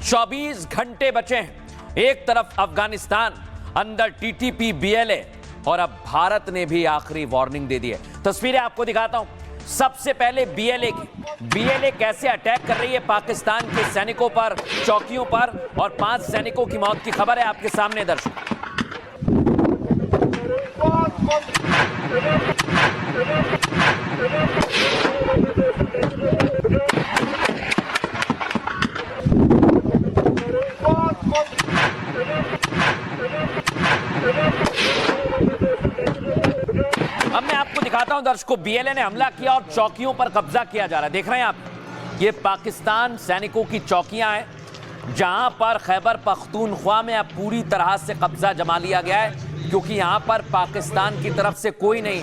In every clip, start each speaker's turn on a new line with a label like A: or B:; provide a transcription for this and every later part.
A: 24 घंटे बचे हैं। एक तरफ अफगानिस्तान, अंदर टीटीपी, बीएलए और अब भारत ने भी आखिरी वार्निंग दे दी है। तस्वीरें आपको दिखाता हूं। सबसे पहले बीएलए की। बीएलए कैसे अटैक कर रही है पाकिस्तान के सैनिकों पर, चौकियों पर, और 5 सैनिकों की मौत की खबर है आपके सामने दर्शक। अब मैं आपको दिखाता हूं दर्शकों, बीएलए ने हमला किया और चौकियों पर कब्जा किया जा रहा है। देख रहे हैं आप, ये पाकिस्तान सैनिकों की चौकियां हैं जहां पर खैबर पख्तूनख्वा में अब पूरी तरह से कब्जा जमा लिया गया है, क्योंकि यहां पर पाकिस्तान की तरफ से कोई नहीं।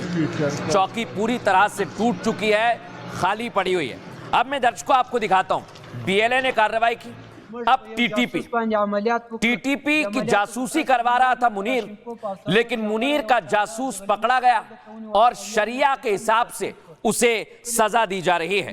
A: चौकी पूरी तरह से टूट चुकी है, खाली पड़ी हुई है। अब मैं दर्शकों आपको दिखाता हूं, बीएलए ने कार्रवाई की। अब टीटीपी की जासूसी करवा रहा था मुनीर, लेकिन मुनीर का जासूस पकड़ा गया और शरिया के हिसाब से उसे सजा दी जा रही है।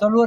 B: 4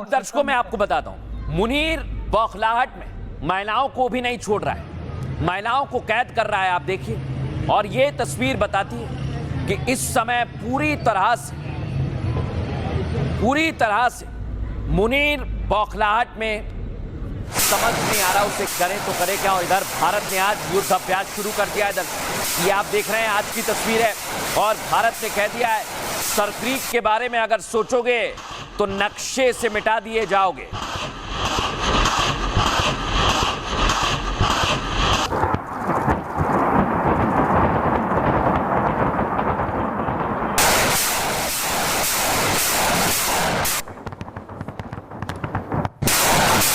A: अब दर्शकों मैं आपको बताता हूं, मुनीर बौखलाहट में महिलाओं को भी नहीं छोड़ रहा है, महिलाओं को कैद कर रहा है। आप देखिए, और ये तस्वीर बताती है कि इस समय पूरी तरह से मुनीर बौखलाहट में, समझ नहीं आ रहा उसे करे तो करे क्या। और इधर भारत ने आज युद्ध अभ्यास शुरू कर दिया है। इधर ये आप देख रहे हैं, आज की तस्वीर है, और भारत ने कह दिया है सरक्रीक के बारे में अगर सोचोगे तो नक्शे से मिटा दिए जाओगे।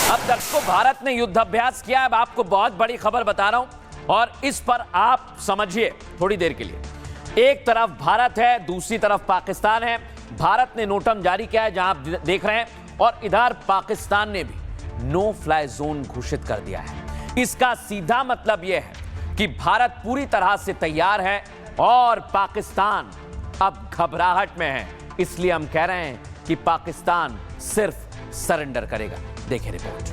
A: अब दर्शकों, भारत ने युद्ध अभ्यास किया है। अब आपको बहुत बड़ी खबर बता रहा हूं, और इस पर आप समझिए थोड़ी देर के लिए। एक तरफ भारत है, दूसरी तरफ पाकिस्तान है। भारत ने नोटम जारी किया है जहां आप देख रहे हैं, और इधर पाकिस्तान ने भी नो फ्लाई जोन घोषित कर दिया है। इसका सीधा मतलब यह है कि भारत पूरी तरह से तैयार है और पाकिस्तान अब घबराहट में है। इसलिए हम कह रहे हैं कि पाकिस्तान सिर्फ सरेंडर करेगा। देखिए रिपोर्ट।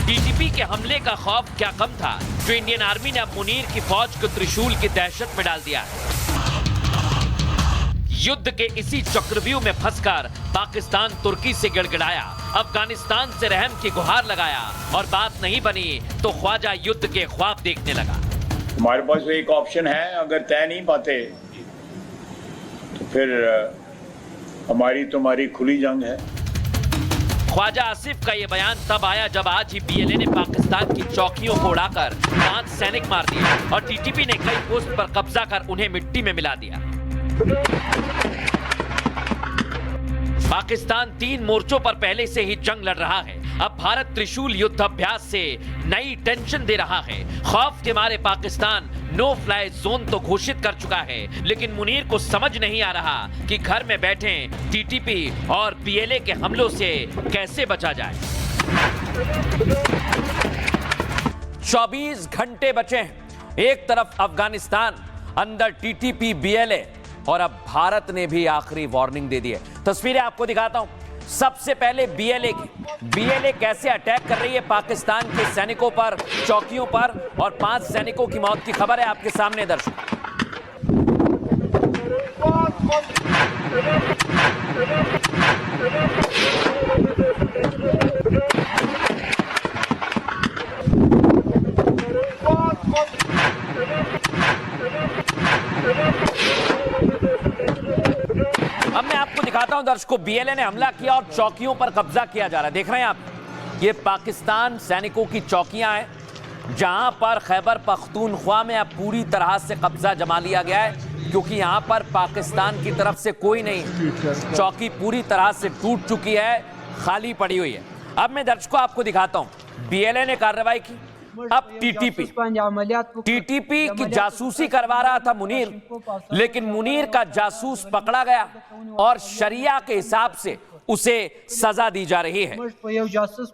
A: टीटीपी के हमले का खौफ क्या कम था, जो इंडियन आर्मी ने अब मुनीर की फौज को त्रिशूल की दहशत में डाल दिया है। युद्ध के इसी चक्रव्यूह में फंसकर पाकिस्तान तुर्की से गिड़गिड़ाया, अफगानिस्तान से रहम की गुहार लगाया, और बात नहीं बनी तो ख्वाजा युद्ध के ख्वाब देखने लगा।
C: हमारे पास एक ऑप्शन है, अगर तय नहीं पाते तो फिर हमारी तुम्हारी खुली जंग है।
A: ख्वाजा आसिफ का यह बयान तब आया जब आज ही बीएलए ने पाकिस्तान की चौकियों को उड़ाकर 5 सैनिक मार दिए, और टीटीपी ने कई पोस्ट पर कब्जा कर उन्हें मिट्टी में मिला दिया। पाकिस्तान 3 मोर्चों पर पहले से ही जंग लड़ रहा है। अब भारत त्रिशूल युद्ध अभ्यास से नई टेंशन दे रहा है। खौफ के मारे पाकिस्तान नो फ्लाई जोन तो घोषित कर चुका है, लेकिन मुनीर को समझ नहीं आ रहा कि घर में बैठे टीटीपी और बीएलए के हमलों से कैसे बचा जाए। 24 घंटे बचे हैं। एक तरफ अफगानिस्तान, अंदर टीटीपी, बीएलए, और अब भारत ने भी आखिरी वार्निंग दे दी है। तस्वीरें आपको दिखाता हूं। सबसे पहले बीएलए की। बीएलए कैसे अटैक कर रही है पाकिस्तान के सैनिकों पर, चौकियों पर, और 5 सैनिकों की मौत की खबर है आपके सामने दर्शक। अब मैं आपको दिखाता हूं दर्शकों, बीएलए ने हमला किया और चौकियों पर कब्जा किया जा रहा है। देख रहे हैं आप, ये पाकिस्तान सैनिकों की चौकियां हैं जहां पर खैबर पख्तूनख्वा में अब पूरी तरह से कब्जा जमा लिया गया है, क्योंकि यहां पर पाकिस्तान की तरफ से कोई नहीं। चौकी पूरी तरह से टूट चुकी है, खाली पड़ी हुई है। अब मैं दर्शकों आपको दिखाता हूं, बीएलए ने कार्रवाई की। अब टीटीपी की जासूसी करवा रहा था मुनीर, लेकिन मुनीर का जासूस पकड़ा गया और शरिया के हिसाब से उसे सजा दी जा रही है।
B: जासूस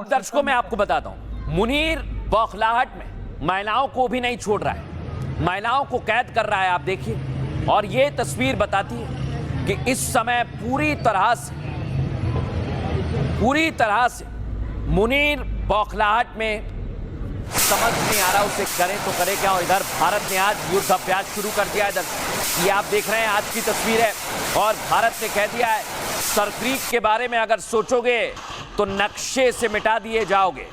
A: अब दर्शकों मैं आपको बताता हूं, मुनीर बौखलाहट में महिलाओं को भी नहीं छोड़ रहा है, महिलाओं को कैद कर रहा है। आप देखिए, और ये तस्वीर बताती है कि इस समय पूरी तरह से मुनीर बौखलाहट में समझ नहीं आ रहा उसे करे तो करे क्या। और इधर भारत ने आज युद्ध अभ्यास शुरू कर दिया है। इधर ये आप देख रहे हैं, आज की तस्वीर है और भारत ने कह दिया है सरक्रीक के बारे में अगर सोचोगे तो नक्शे से मिटा दिए जाओगे।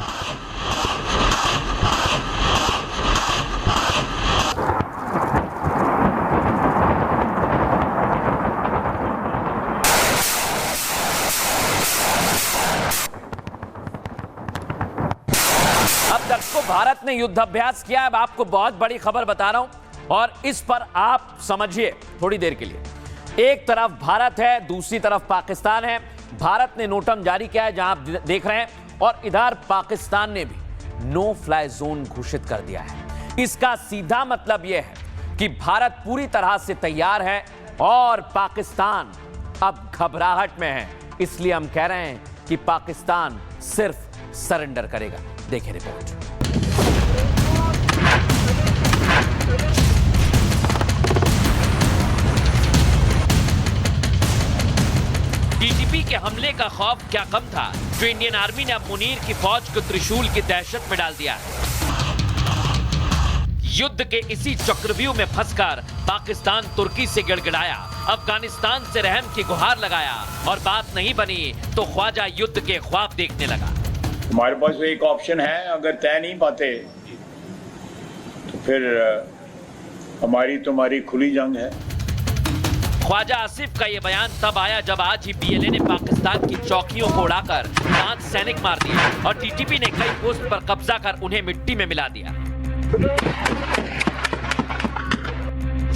A: अब दर्शकों, भारत ने युद्ध अभ्यास किया है। अब आपको बहुत बड़ी खबर बता रहा हूं और इस पर आप समझिए थोड़ी देर के लिए। एक तरफ भारत है, दूसरी तरफ पाकिस्तान है। भारत ने नोटम जारी किया है जहां आप देख रहे हैं, और इधर पाकिस्तान ने भी नो फ्लाई जोन घोषित कर दिया है। इसका सीधा मतलब यह है कि भारत पूरी तरह से तैयार है और पाकिस्तान अब घबराहट में है। इसलिए हम कह रहे हैं कि पाकिस्तान सिर्फ सरेंडर करेगा। देखिए रिपोर्ट। टीटीपी के हमले का खौफ क्या कम था जो इंडियन आर्मी ने अब मुनीर की फौज को त्रिशूल की दहशत में डाल दिया है। युद्ध के इसी चक्रव्यूह में फंसकर पाकिस्तान तुर्की से गिड़गिड़ाया, अफगानिस्तान से रहम की गुहार लगाया और बात नहीं बनी तो ख्वाजा युद्ध के ख्वाब देखने लगा।
C: हमारे पास वो एक ऑप्शन है, अगर तय नहीं पाते तो फिर हमारी तुम्हारी खुली जंग है।
A: ख्वाजा आसिफ का यह बयान तब आया जब आज ही बीएलए ने पाकिस्तान की चौकियों को उड़ाकर 5 सैनिक मार दिए और टीटीपी ने कई पोस्ट पर कब्जा कर उन्हें मिट्टी में मिला दिया।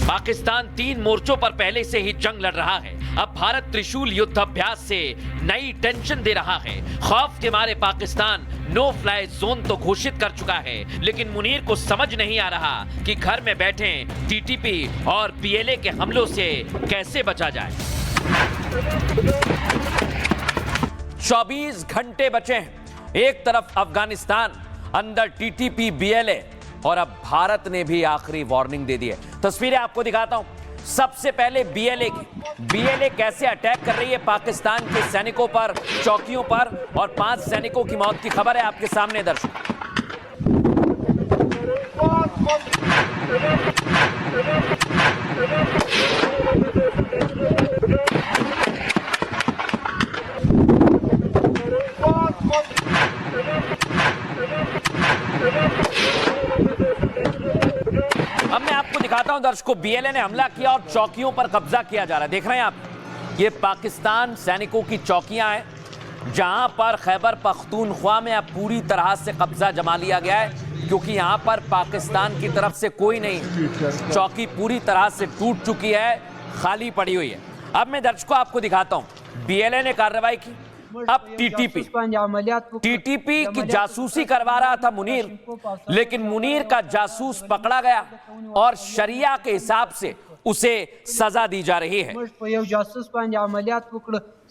A: पाकिस्तान 3 मोर्चों पर पहले से ही जंग लड़ रहा है। अब भारत त्रिशूल युद्ध अभ्यास से नई टेंशन दे रहा है। खौफ के मारे पाकिस्तान नो फ्लाई जोन तो घोषित कर चुका है, लेकिन मुनीर को समझ नहीं आ रहा कि घर में बैठे टीटीपी और बीएलए के हमलों से कैसे बचा जाए। 24 घंटे बचे हैं। एक तरफ अफगानिस्तान, अंदर टीटीपी, बीएलए, और अब भारत ने भी आखिरी वार्निंग दे दी है। तस्वीरें आपको दिखाता हूं। सबसे पहले बीएलए की, बीएलए कैसे अटैक कर रही है पाकिस्तान के सैनिकों पर, चौकियों पर, और 5 सैनिकों की मौत की खबर है आपके सामने दर्शक। अब मैं आपको दिखाता हूं दर्शकों, बीएलए ने हमला किया और चौकियों पर कब्जा किया जा रहा है। देख रहे हैं आप, ये पाकिस्तान सैनिकों की चौकियां हैं जहां पर खैबर पख्तूनख्वा में अब पूरी तरह से कब्जा जमा लिया गया है, क्योंकि यहां पर पाकिस्तान की तरफ से कोई नहीं, चौकी पूरी तरह से टूट चुकी है, खाली पड़ी हुई है। अब मैं दर्शकों आपको दिखाता हूं, बीएलए ने कार्रवाई की। अब टीटीपी की जासूसी करवा रहा था मुनीर, लेकिन मुनीर का जासूस पकड़ा गया और शरिया के हिसाब से उसे सजा दी जा रही है।
B: जासूस अमलियात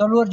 B: 4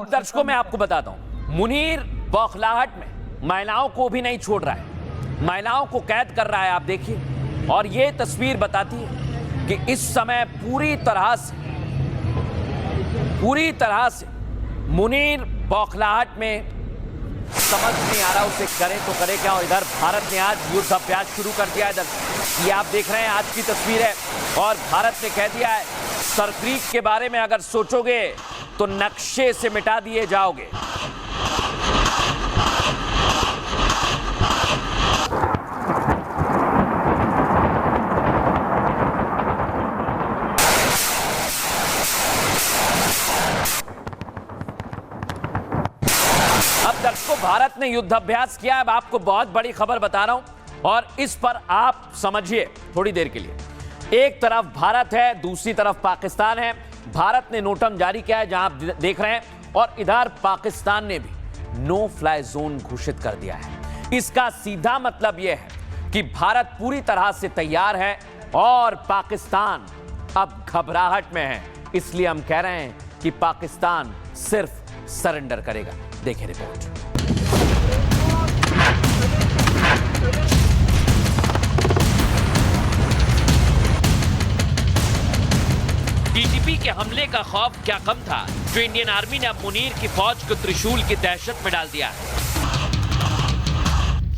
A: अब दर्शकों मैं आपको बताता हूं, मुनीर बौखलाहट में महिलाओं को भी नहीं छोड़ रहा है, महिलाओं को कैद कर रहा है। आप देखिए, और ये तस्वीर बताती है कि इस समय पूरी तरह से मुनीर बौखलाहट में समझ नहीं आ रहा उसे करे तो करे क्या। और इधर भारत ने आज युद्ध अभ्यास शुरू कर दिया है। इधर ये आप देख रहे हैं, आज की तस्वीर है और भारत ने कह दिया है सरक्रीक के बारे में अगर सोचोगे तो नक्शे से मिटा दिए जाओगे। अब तक को भारत ने युद्धाभ्यास किया। अब आपको बहुत बड़ी खबर बता रहा हूं और इस पर आप समझिए थोड़ी देर के लिए। एक तरफ भारत है, दूसरी तरफ पाकिस्तान है। भारत ने नोटम जारी किया है, जहां आप देख रहे हैं, और इधर पाकिस्तान ने भी नो फ्लाई जोन घोषित कर दिया है। इसका सीधा मतलब यह है कि भारत पूरी तरह से तैयार है और पाकिस्तान अब घबराहट में है। इसलिए हम कह रहे हैं कि पाकिस्तान सिर्फ सरेंडर करेगा। देखिए रिपोर्ट। टीटीपी के हमले का खौफ क्या कम था जो इंडियन आर्मी ने अब मुनीर की फौज को त्रिशूल की दहशत में डाल दिया है।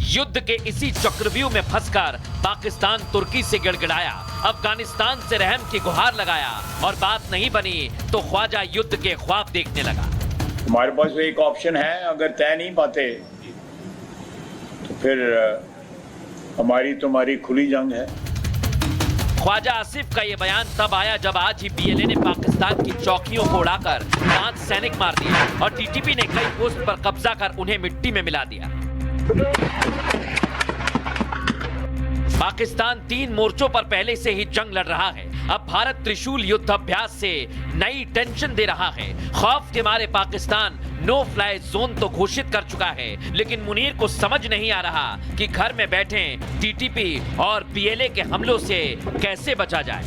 A: युद्ध के इसी चक्रव्यूह में फंसकर पाकिस्तान तुर्की से गिड़गिड़ाया, अफगानिस्तान से रहम की गुहार लगाया और बात नहीं बनी तो ख्वाजा युद्ध के ख्वाब देखने लगा।
C: हमारे पास भी एक ऑप्शन है, अगर तय नहीं पाते तो फिर हमारी तुम्हारी खुली जंग है।
A: ख्वाजा आसिफ का यह बयान तब आया जब आज ही बीएलए ने पाकिस्तान की चौकियों को उड़ाकर 5 सैनिक मार दिए और टीटीपी ने कई पोस्ट पर कब्जा कर उन्हें मिट्टी में मिला दिया। पाकिस्तान 3 मोर्चों पर पहले से ही जंग लड़ रहा है। अब भारत त्रिशूल युद्धाभ्यास से नई टेंशन दे रहा है। खौफ के मारे पाकिस्तान नो फ्लाई जोन तो घोषित कर चुका है, लेकिन मुनीर को समझ नहीं आ रहा कि घर में बैठे टीटीपी और बीएलए के हमलों से कैसे बचा जाए।